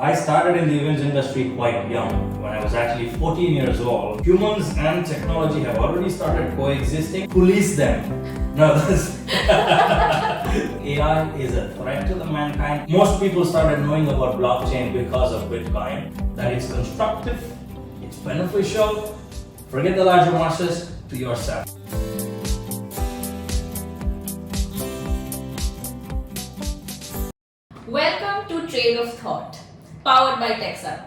I started in the events industry quite young, when I was actually 14 years old. Humans and technology have already started coexisting. Police them. No, AI is a threat to the mankind. Most people started knowing about blockchain because of Bitcoin. That it's constructive, it's beneficial. Forget the larger masses, to yourself. Welcome to Trade of Thought, powered by Texup.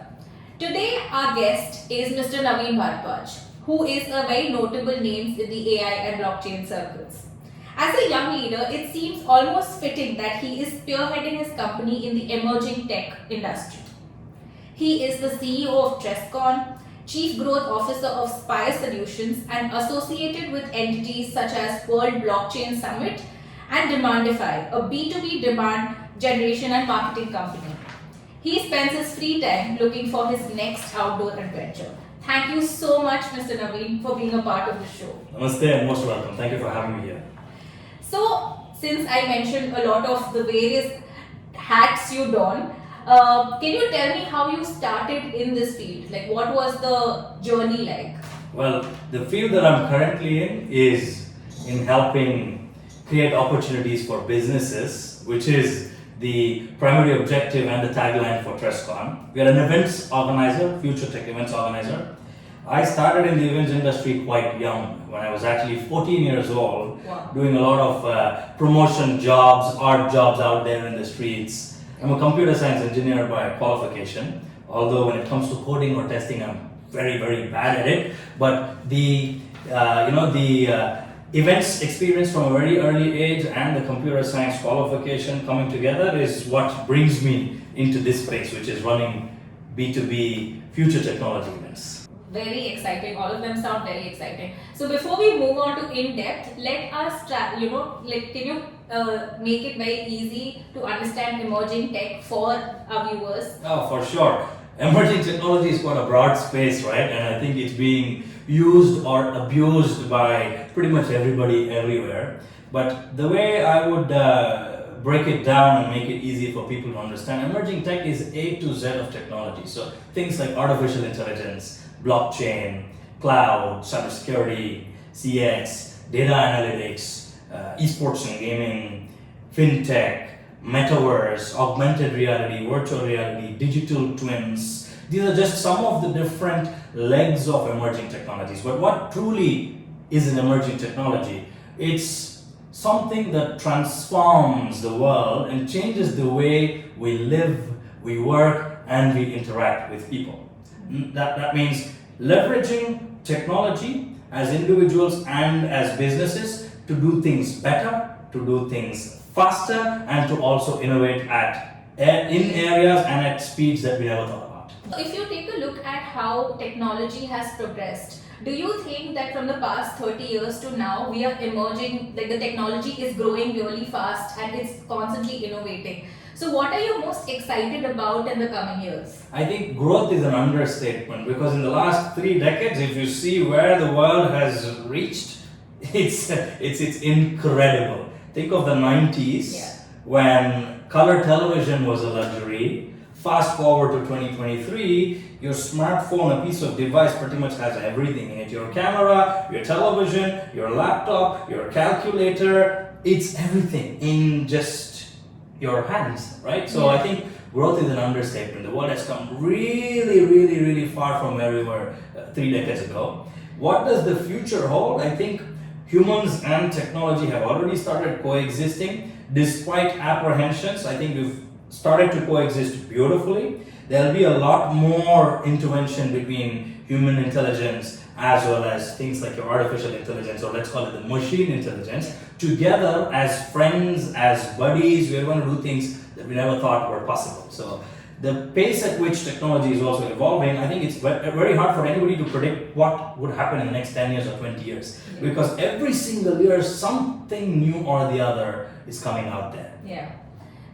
Today, our guest is Mr. Naveen Bharadwaj, who is a very notable name in the AI and blockchain circles. As a young leader, it seems almost fitting that he is spearheading his company in the emerging tech industry. He is the CEO of Trescon, Chief Growth Officer of Spire Solutions, and associated with entities such as World Blockchain Summit and Demandify, a B2B demand generation and marketing company. He spends his free time looking for his next outdoor adventure. Thank you so much, Mr. Naveen, for being a part of the show. Namaste and most welcome. Thank you for having me here. So, since I mentioned a lot of the various hats you don, can you tell me how you started in this field? Like, what was the journey like? Well, the field that I'm currently in is in helping create opportunities for businesses, which is the primary objective and the tagline for Trescon. We are an events organizer, future tech events organizer. I started in the events industry quite young, when I was actually 14 years old, Wow. doing a lot of promotion jobs, art jobs out there in the streets. I'm a computer science engineer by qualification, although when it comes to coding or testing, I'm very, very bad at it. But the events experience from a very early age and the computer science qualification coming together is what brings me into this space, which is running B2B future technology events. Very exciting. All of them sound very exciting. So before we move on to in-depth, let us can you make it very easy to understand emerging tech for our viewers? Oh, for sure. Emerging technology is quite a broad space, right? And I think it's being used or abused by pretty much everybody everywhere. But the way I would break it down and make it easy for people to understand, emerging tech is A to Z of technology. So things like artificial intelligence, blockchain, cloud, cybersecurity, CX, data analytics, esports and gaming, fintech, metaverse, augmented reality, virtual reality, digital twins. These are just some of the different legs of emerging technologies. But what truly is an emerging technology? It's something that transforms the world and changes the way we live, we work, and we interact with people. That means leveraging technology as individuals and as businesses to do things better, to do things faster, and to also innovate in areas and at speeds that we never thought about. If you take a look at how technology has progressed, do you think that from the past 30 years to now we are emerging, like the technology is growing really fast and it's constantly innovating? So what are you most excited about in the coming years? I think growth is an understatement, because in the last 3 decades, if you see where the world has reached, it's incredible. Think of the 90s, when color television was a luxury. Fast forward to 2023, your smartphone, a piece of device, pretty much has everything in it. Your camera, your television, your laptop, your calculator, it's everything in just your hands, right? So I think growth is an understatement. The world has come really, really, really far from where we were 3 decades ago. What does the future hold? I think humans and technology have already started coexisting. Despite apprehensions, I think we've started to coexist beautifully. There'll be a lot more intervention between human intelligence as well as things like your artificial intelligence, or let's call it the machine intelligence. Together as friends, as buddies, we're going to do things that we never thought were possible. So the pace at which technology is also evolving, I think it's very hard for anybody to predict what would happen in the next 10 years or 20 years. Because every single year, something new or the other is coming out there. Yeah.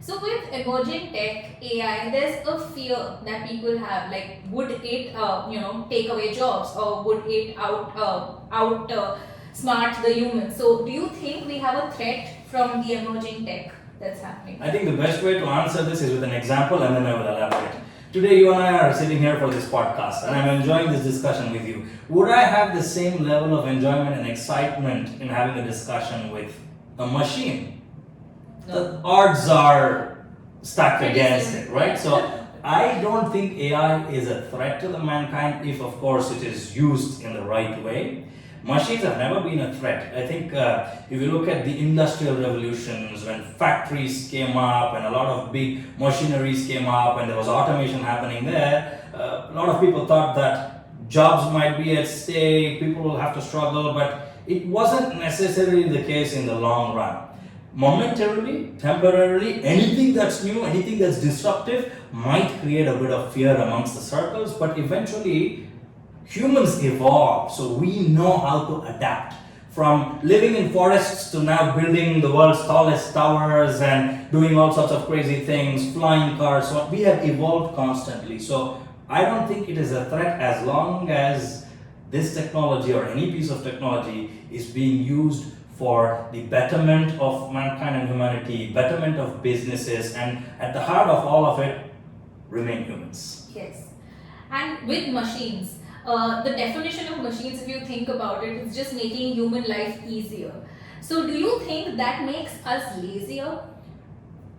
So with emerging tech, AI, there's a fear that people have, like would it take away jobs, or would it out smart the humans? So do you think we have a threat from the emerging tech that's happening? I think the best way to answer this is with an example, and then I will elaborate. Today, you and I are sitting here for this podcast, and I'm enjoying this discussion with you. Would I have the same level of enjoyment and excitement in having a discussion with a machine? No. The odds are stacked Pretty against slim. it, right? So, I don't think AI is a threat to the mankind if, of course, it is used in the right way. Machines have never been a threat. I think if you look at the industrial revolutions, when factories came up and a lot of big machineries came up and there was automation happening there, a lot of people thought that jobs might be at stake, people will have to struggle, but it wasn't necessarily the case in the long run. Momentarily, temporarily, anything that's new, anything that's disruptive might create a bit of fear amongst the circles, but eventually humans evolve, so we know how to adapt. From living in forests to now building the world's tallest towers and doing all sorts of crazy things, flying cars, so we have evolved constantly. So I don't think it is a threat as long as this technology or any piece of technology is being used for the betterment of mankind and humanity, betterment of businesses, and at the heart of all of it, remain humans. Yes. And with machines, the definition of machines, if you think about it, is just making human life easier. So, do you think that makes us lazier?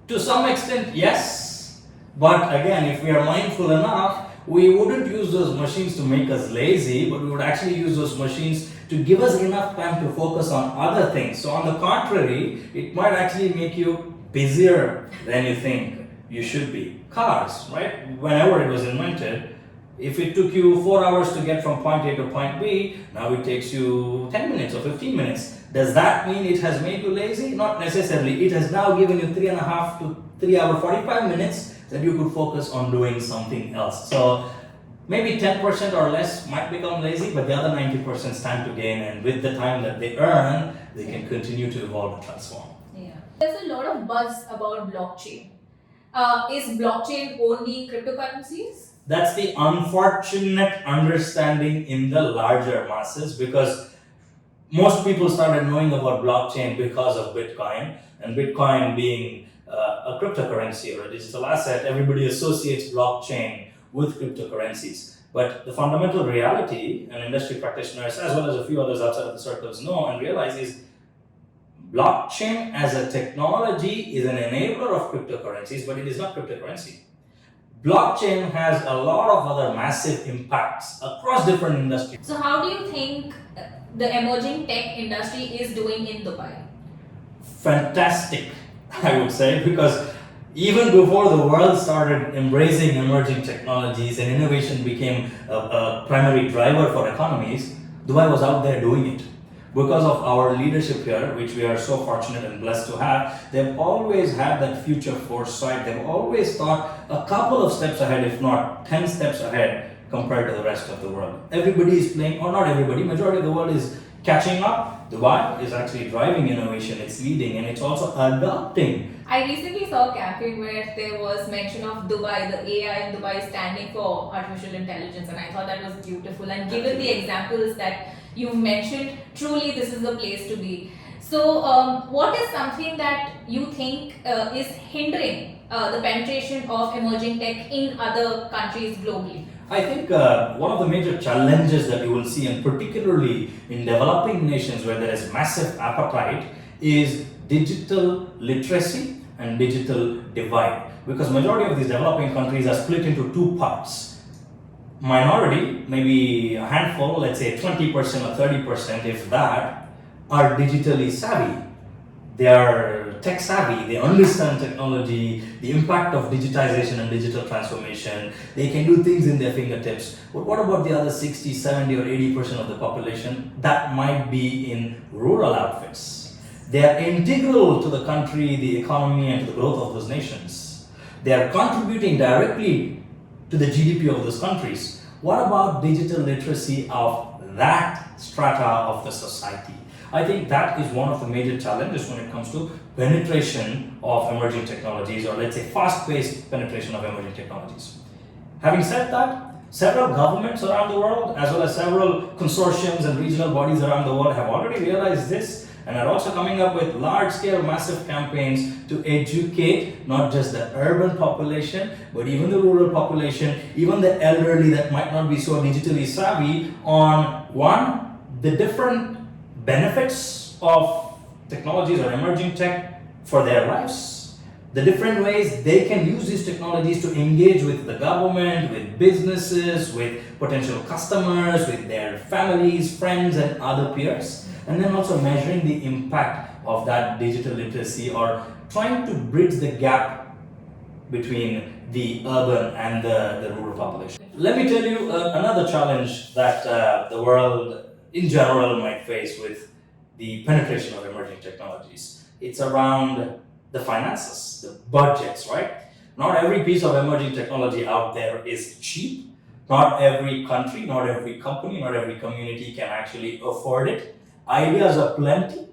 To some extent, yes. But again, if we are mindful enough, we wouldn't use those machines to make us lazy, but we would actually use those machines to give us enough time to focus on other things. So, on the contrary, it might actually make you busier than you think you should be. Cars, right? Whenever it was invented, if it took you 4 hours to get from point A to point B, now it takes you 10 minutes or 15 minutes. Does that mean it has made you lazy? Not necessarily. It has now given you 3.5 to 3 hour 45 minutes that you could focus on doing something else. So maybe 10% or less might become lazy, but the other 90% stand to gain, and with the time that they earn, they can continue to evolve and transform. Yeah. There's a lot of buzz about blockchain. Is blockchain only cryptocurrencies? That's the unfortunate understanding in the larger masses, because most people started knowing about blockchain because of Bitcoin, and Bitcoin being a cryptocurrency or a digital asset, everybody associates blockchain with cryptocurrencies. But the fundamental reality, and industry practitioners as well as a few others outside of the circles know and realize, is blockchain as a technology is an enabler of cryptocurrencies, but it is not cryptocurrency. Blockchain has a lot of other massive impacts across different industries. So, how do you think the emerging tech industry is doing in Dubai? Fantastic, I would say, because even before the world started embracing emerging technologies and innovation became a primary driver for economies, Dubai was out there doing it. Because of our leadership here, which we are so fortunate and blessed to have, they've always had that future foresight. They've always thought a couple of steps ahead, if not 10 steps ahead, compared to the rest of the world. Everybody is playing, or not everybody, majority of the world is catching up. Dubai is actually driving innovation, it's leading, and it's also adopting. I recently saw a campaign where there was mention of Dubai, the AI in Dubai standing for artificial intelligence, and I thought that was beautiful. And given the examples that you've mentioned, truly this is the place to be. So, what is something that you think is hindering the penetration of emerging tech in other countries globally? I think one of the major challenges that you will see, and particularly in developing nations where there is massive appetite, is digital literacy and digital divide. Because majority of these developing countries are split into two parts. Minority, maybe a handful, let's say 20% or 30%, if that, are digitally savvy. They are tech savvy, they understand technology, the impact of digitization and digital transformation. They can do things in their fingertips. But what about the other 60, 70 or 80% of the population that might be in rural outfits? They are integral to the country, the economy, and to the growth of those nations. They are contributing directly to the GDP of those countries. What about digital literacy of that strata of the society? I think that is one of the major challenges when it comes to penetration of emerging technologies, or let's say fast-paced penetration of emerging technologies. Having said that, several governments around the world, as well as several consortiums and regional bodies around the world, have already realized this, and are also coming up with large-scale, massive campaigns to educate not just the urban population, but even the rural population, even the elderly that might not be so digitally savvy on one, the different benefits of technologies or emerging tech for their lives, the different ways they can use these technologies to engage with the government, with businesses, with potential customers, with their families, friends, and other peers, and then also measuring the impact of that digital literacy or trying to bridge the gap between the urban and the rural population. Let me tell you another challenge that the world in general might face with the penetration of emerging technologies. It's around the finances, the budgets, right? Not every piece of emerging technology out there is cheap. Not every country, not every company, not every community can actually afford it. Ideas are plenty,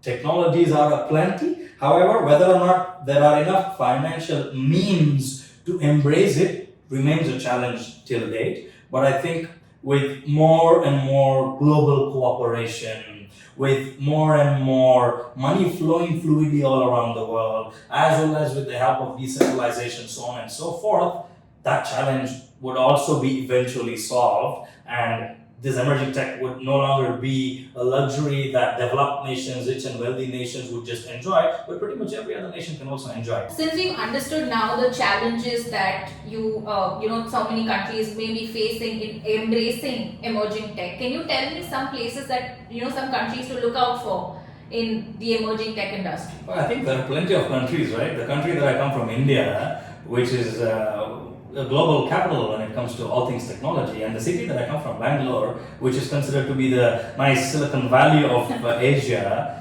technologies are aplenty. However, whether or not there are enough financial means to embrace it remains a challenge till date. But I think with more and more global cooperation, with more and more money flowing fluidly all around the world, as well as with the help of decentralization, so on and so forth, that challenge would also be eventually solved, and this emerging tech would no longer be a luxury that developed nations, rich and wealthy nations would just enjoy, but pretty much every other nation can also enjoy. Since we've understood now the challenges that so many countries may be facing in embracing emerging tech, can you tell me some places that some countries to look out for in the emerging tech industry? Well, I think there are plenty of countries, right? The country that I come from, India, which is a global capital when it comes to all things technology, and the city that I come from, Bangalore, which is considered to be the nice Silicon Valley of Asia.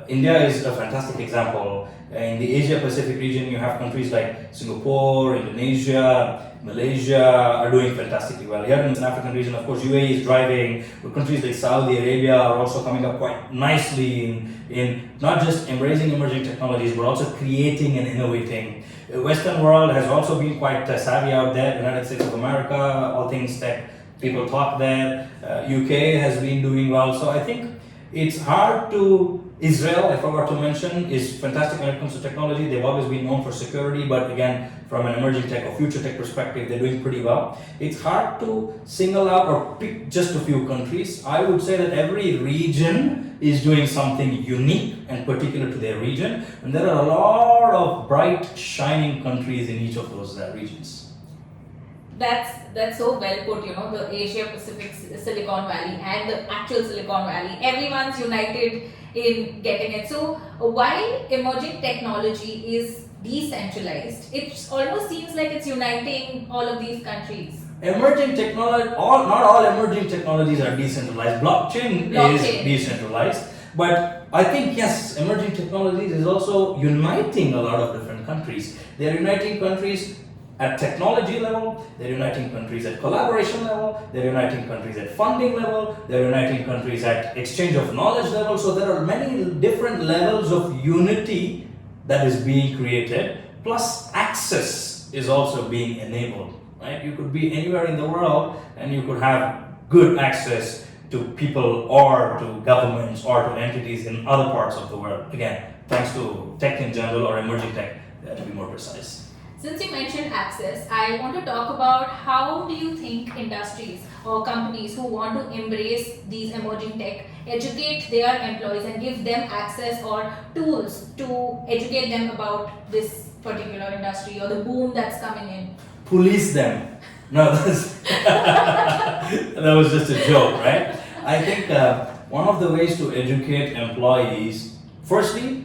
India is a fantastic example. In the Asia Pacific region, you have countries like Singapore, Indonesia, Malaysia are doing fantastically well. Here in the African region, of course, UAE is driving, but countries like Saudi Arabia are also coming up quite nicely in not just embracing emerging technologies, but also creating and innovating. The Western world has also been quite savvy out there. United States of America, all things tech, people talk there. UK has been doing well. So I think it's hard to. Israel, I forgot to mention, is fantastic when it comes to technology. They've always been known for security, but again, from an emerging tech or future tech perspective, they're doing pretty well. It's hard to single out or pick just a few countries. I would say that every region is doing something unique and particular to their region, and there are a lot of bright, shining countries in each of those regions. That's so well put, the Asia Pacific Silicon Valley and the actual Silicon Valley. Everyone's united in getting it. So while emerging technology is decentralized, it almost seems like it's uniting all of these countries. Emerging technology, not all emerging technologies are decentralized. Blockchain is decentralized, but I think yes, emerging technologies is also uniting a lot of different countries. They're uniting countries at technology level, they're uniting countries at collaboration level, they're uniting countries at funding level, they're uniting countries at exchange of knowledge level. So there are many different levels of unity that is being created, plus access is also being enabled, right? You could be anywhere in the world and you could have good access to people or to governments or to entities in other parts of the world. Again, thanks to tech in general or emerging tech, to be more precise. Since you mentioned access, I want to talk about how do you think industries or companies who want to embrace these emerging tech educate their employees and give them access or tools to educate them about this particular industry or the boom that's coming in? Police them. No, that was just a joke, right? I think one of the ways to educate employees, firstly,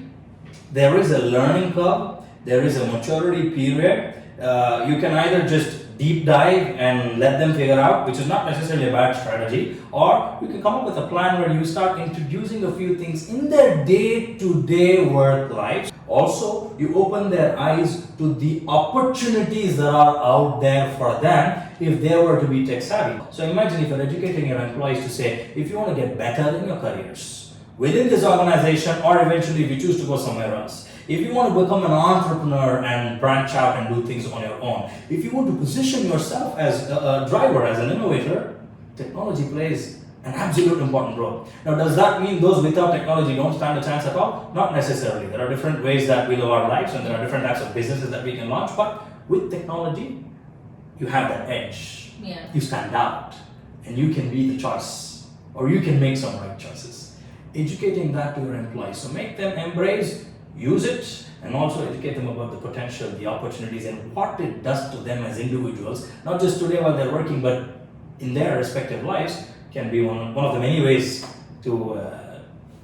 there is a learning curve. There is a maturity period. You can either just deep dive and let them figure out, which is not necessarily a bad strategy, or you can come up with a plan where you start introducing a few things in their day-to-day work lives. Also, you open their eyes to the opportunities that are out there for them if they were to be tech savvy. So imagine if you're educating your employees to say, if you want to get better in your careers, within this organization, or eventually if you choose to go somewhere else, if you want to become an entrepreneur and branch out and do things on your own, if you want to position yourself as a driver, as an innovator, technology plays an absolute important role. Now, does that mean those without technology don't stand a chance at all? Not necessarily. There are different ways that we live our lives, and there are different types of businesses that we can launch, but with technology, you have that edge. Yeah. You stand out, and you can be the choice, or you can make some right choices. Educating that to your employees. So make them embrace, use it, and also educate them about the potential, the opportunities, and what it does to them as individuals, not just today while they're working, but in their respective lives, can be one of the many ways to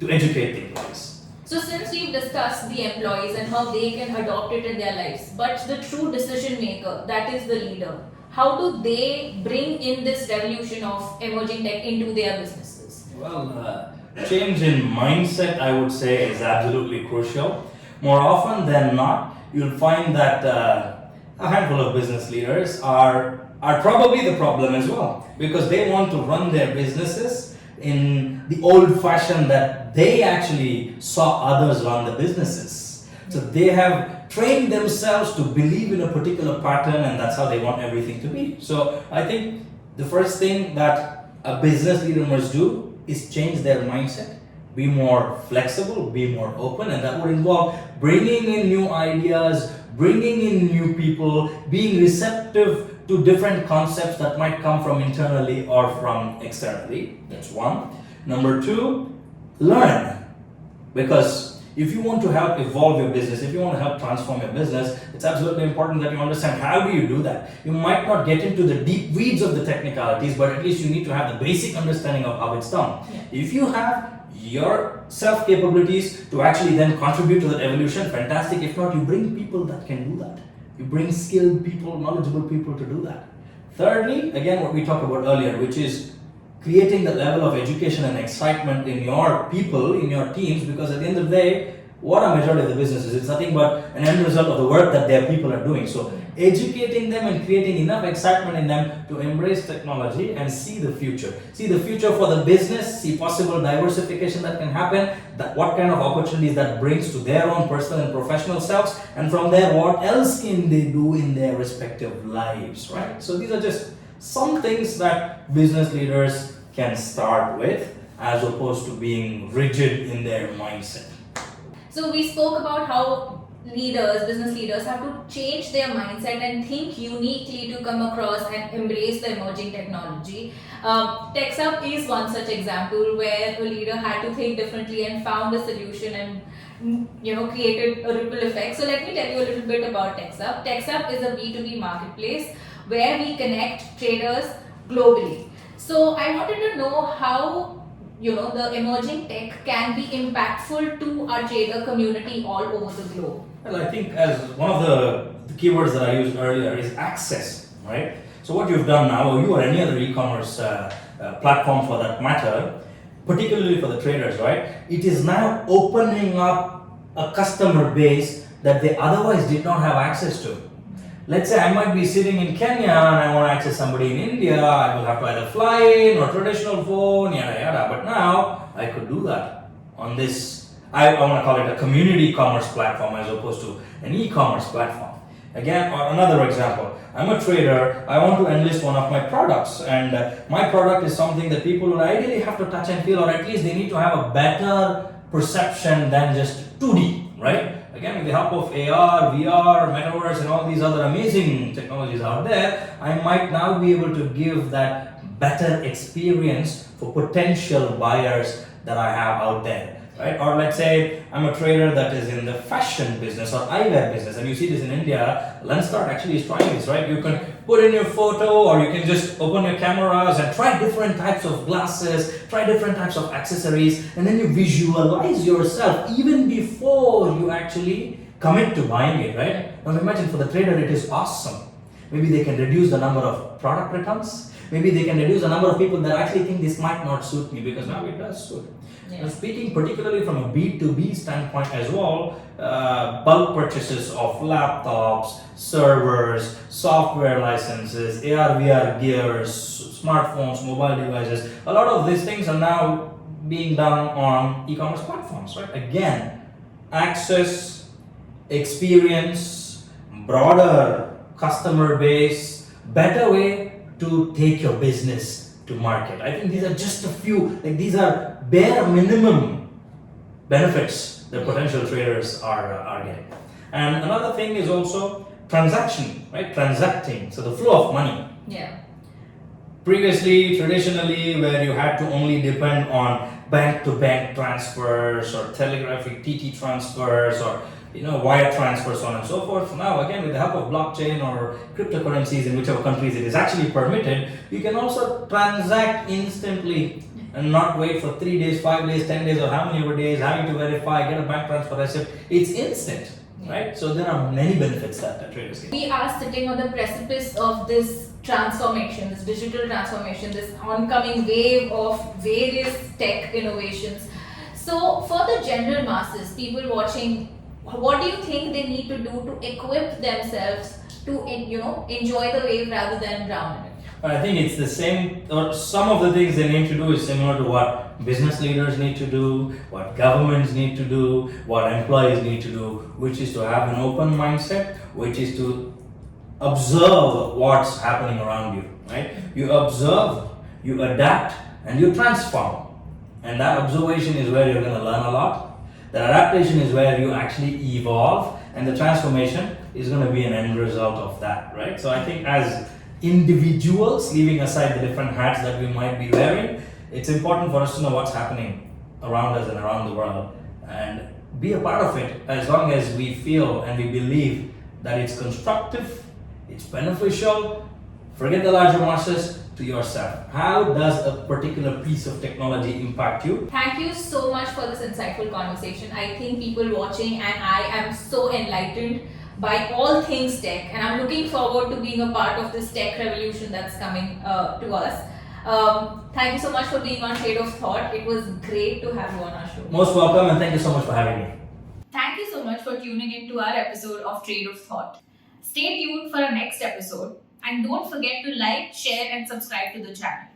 educate the employees. So since we've discussed the employees and how they can adopt it in their lives, but the true decision maker, that is the leader, how do they bring in this revolution of emerging tech into their businesses? Well, change in mindset, I would say, is absolutely crucial. More often than not, you'll find that a handful of business leaders are probably the problem as well, because they want to run their businesses in the old fashion that they actually saw others run the businesses. So they have trained themselves to believe in a particular pattern, and that's how they want everything to be. So I think the first thing that a business leader must do is change their mindset, be more flexible, be more open, and that would involve bringing in new ideas, bringing in new people, being receptive to different concepts that might come from internally or from externally. That's one. Number two, learn. Because if you want to help evolve your business, if you want to help transform your business, it's absolutely important that you understand how do you do that. You might not get into the deep weeds of the technicalities, but at least you need to have the basic understanding of how it's done. Yeah. If you have your self capabilities to actually then contribute to that evolution, fantastic. If not, you bring people that can do that. You bring skilled people, knowledgeable people to do that. Thirdly, again, what we talked about earlier, which is creating the level of education and excitement in your people, in your teams, because at the end of the day, what a majority of the business is, it's nothing but an end result of the work that their people are doing. So educating them and creating enough excitement in them to embrace technology and see the future. See the future for the business, see possible diversification that can happen, that what kind of opportunities that brings to their own personal and professional selves, and from there, what else can they do in their respective lives, right? So these are just some things that business leaders can start with, as opposed to being rigid in their mindset. So we spoke about how business leaders have to change their mindset and think uniquely to come across and embrace the emerging technology. TEXUB is one such example where a leader had to think differently and found a solution and created a ripple effect. So let me tell you a little bit about TEXUB. TEXUB is a B2B marketplace where we connect traders globally. So I wanted to know how the emerging tech can be impactful to our trader community all over the globe. Well, I think as one of the keywords that I used earlier is access, right? So what you've done now, or you or any other e-commerce platform for that matter, particularly for the traders, right? It is now opening up a customer base that they otherwise did not have access to. Let's say I might be sitting in Kenya and I want to access somebody in India. I will have to either fly in or traditional phone, yada yada. But now I could do that on this, I want to call it a community commerce platform as opposed to an e-commerce platform. Again, or another example, I'm a trader, I want to enlist one of my products, and my product is something that people will ideally have to touch and feel, or at least they need to have a better perception than just 2D, right? Again, with the help of AR, VR, Metaverse, and all these other amazing technologies out there, I might now be able to give that better experience for potential buyers that I have out there, right? Or let's say I'm a trader that is in the fashion business or eyewear business, and you see this in India. Lenskart actually is trying this, right? You can put in your photo, or you can just open your cameras and try different types of glasses, try different types of accessories, and then you visualize yourself even before you actually commit to buying it, right? Now imagine for the trader it is awesome. Maybe they can reduce the number of product returns. Maybe they can reduce the number of people that actually think this might not suit me, because now it does suit. Yeah. Now speaking particularly from a B2B standpoint as well, bulk purchases of laptops, servers, software licenses, AR, VR gears, smartphones, mobile devices, a lot of these things are now being done on e-commerce platforms, right? Again, access, experience, broader customer base, better way to take your business to market. I think these are just a few, like these are bare minimum benefits that potential traders are getting. And another thing is also transaction, right? Transacting, so the flow of money. Yeah. Previously, traditionally, where you had to only depend on bank-to-bank transfers or telegraphic TT transfers or wire transfers, so on and so forth. Now, again, with the help of blockchain or cryptocurrencies in whichever countries it is actually permitted, you can also transact instantly and not wait for 3 days, 5 days, 10 days, or how many ever days, having to verify, get a bank transfer receipt. It's instant, right? So there are many benefits that traders get. We are sitting on the precipice of this transformation, this digital transformation, this oncoming wave of various tech innovations. So for the general masses, people watching, what do you think they need to do to equip themselves to enjoy the wave rather than drown in it? I think it's the same, or some of the things they need to do is similar to what business leaders need to do, what governments need to do, what employees need to do, which is to have an open mindset, which is to observe what's happening around you, right? You observe, you adapt, and you transform. And that observation is where you're going to learn a lot. The adaptation is where you actually evolve, and the transformation is going to be an end result of that, right? So I think as individuals, leaving aside the different hats that we might be wearing, it's important for us to know what's happening around us and around the world and be a part of it as long as we feel and we believe that it's constructive, it's beneficial. Forget the larger masses, to yourself. How does a particular piece of technology impact you? Thank you so much for this insightful conversation. I think people watching and I am so enlightened by all things tech, and I'm looking forward to being a part of this tech revolution that's coming to us. Thank you so much for being on Shade of Thought. It was great to have you on our show. Most welcome, and thank you so much for having me. Thank you so much for tuning in to our episode of Trade of Thought. Stay tuned for our next episode, and don't forget to like, share and subscribe to the channel.